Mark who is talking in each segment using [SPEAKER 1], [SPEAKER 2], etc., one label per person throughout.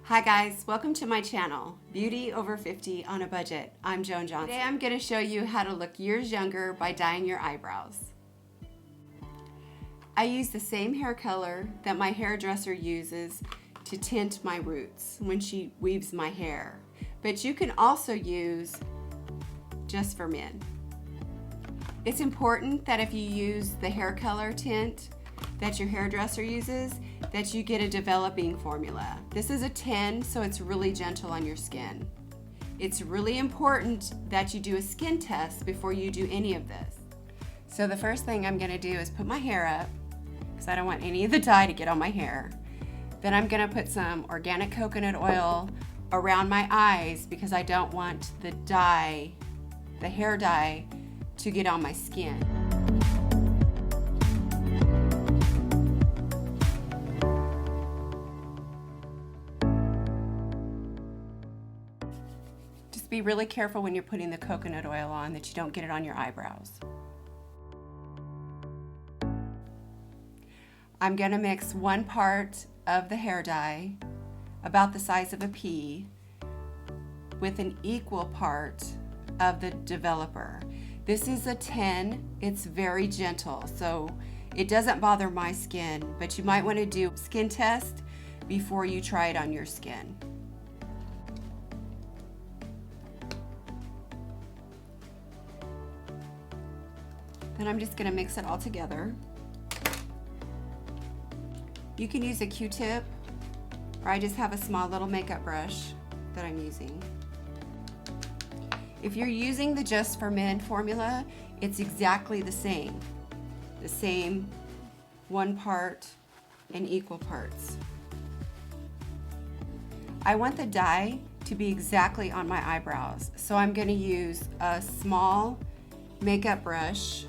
[SPEAKER 1] Hi guys, welcome to my channel, Beauty Over 50 on a Budget. I'm Joan Johnson. Today I'm going to show you how to look years younger by dyeing your eyebrows. I use the same hair color that my hairdresser uses to tint my roots when she weaves my hair. But you can also use Just for Men. It's important that if you use the hair color tint that your hairdresser uses, that you get a developing formula. This is a 10, so it's really gentle on your skin. It's really important that you do a skin test before you do any of this. So the first thing I'm gonna do is put my hair up, because I don't want any of the dye to get on my hair. Then I'm gonna put some organic coconut oil around my eyes because I don't want the dye, the hair dye, to get on my skin. Be really careful when you're putting the coconut oil on that you don't get it on your eyebrows. I'm going to mix 1 part of the hair dye, about the size of a pea, with an equal part of the developer. This is a 10, it's very gentle, so it doesn't bother my skin, but you might want to do a skin test before you try it on your skin. Then I'm just going to mix it all together. You can use a Q-tip, or I just have a small little makeup brush that I'm using. If you're using the Just for Men formula, it's exactly the same. The same 1 part in equal parts. I want the dye to be exactly on my eyebrows, so I'm going to use a small makeup brush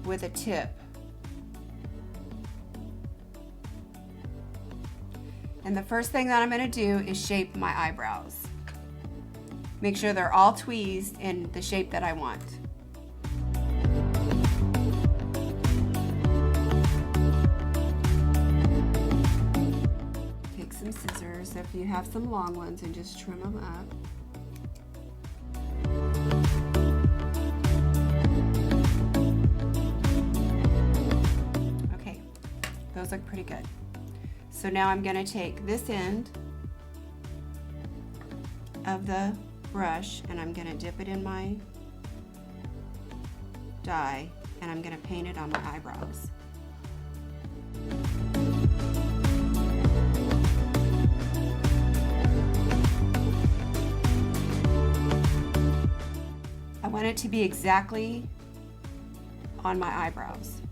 [SPEAKER 1] with a tip. And the first thing that I'm going to do is shape my eyebrows. Make sure they're all tweezed in the shape that I want. Take some scissors if you have some long ones and just trim them up. Those look pretty good. So now I'm going to take this end of the brush and I'm going to dip it in my dye and I'm going to paint it on my eyebrows. I want it to be exactly on my eyebrows.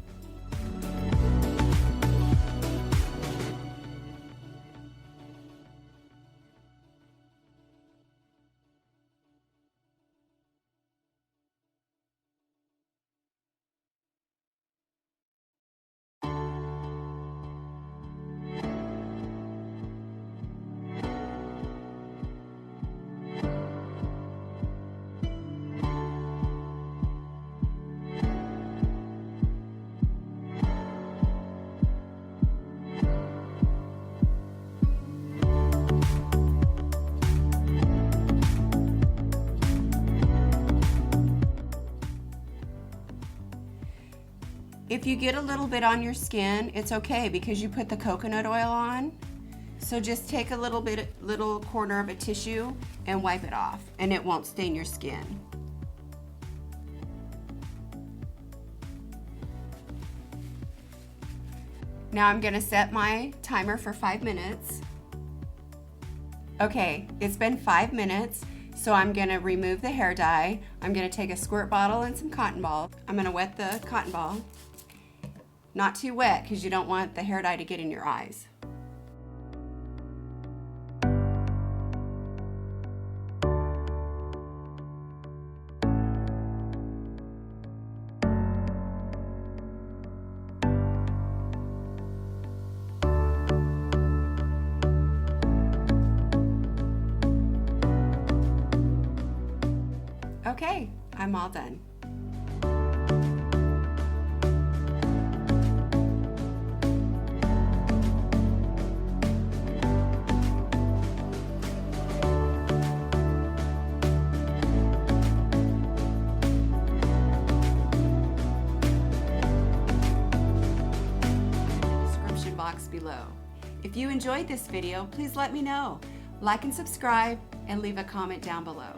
[SPEAKER 1] If you get a little bit on your skin, it's okay because you put the coconut oil on. So just take a little corner of a tissue and wipe it off and it won't stain your skin. Now I'm gonna set my timer for 5 minutes. Okay, it's been 5 minutes, so I'm gonna remove the hair dye. I'm gonna take a squirt bottle and some cotton balls. I'm gonna wet the cotton ball. Not too wet because you don't want the hair dye to get in your eyes. Okay, I'm all done. box below. If you enjoyed this video, please let me know. Like and subscribe and leave a comment down below.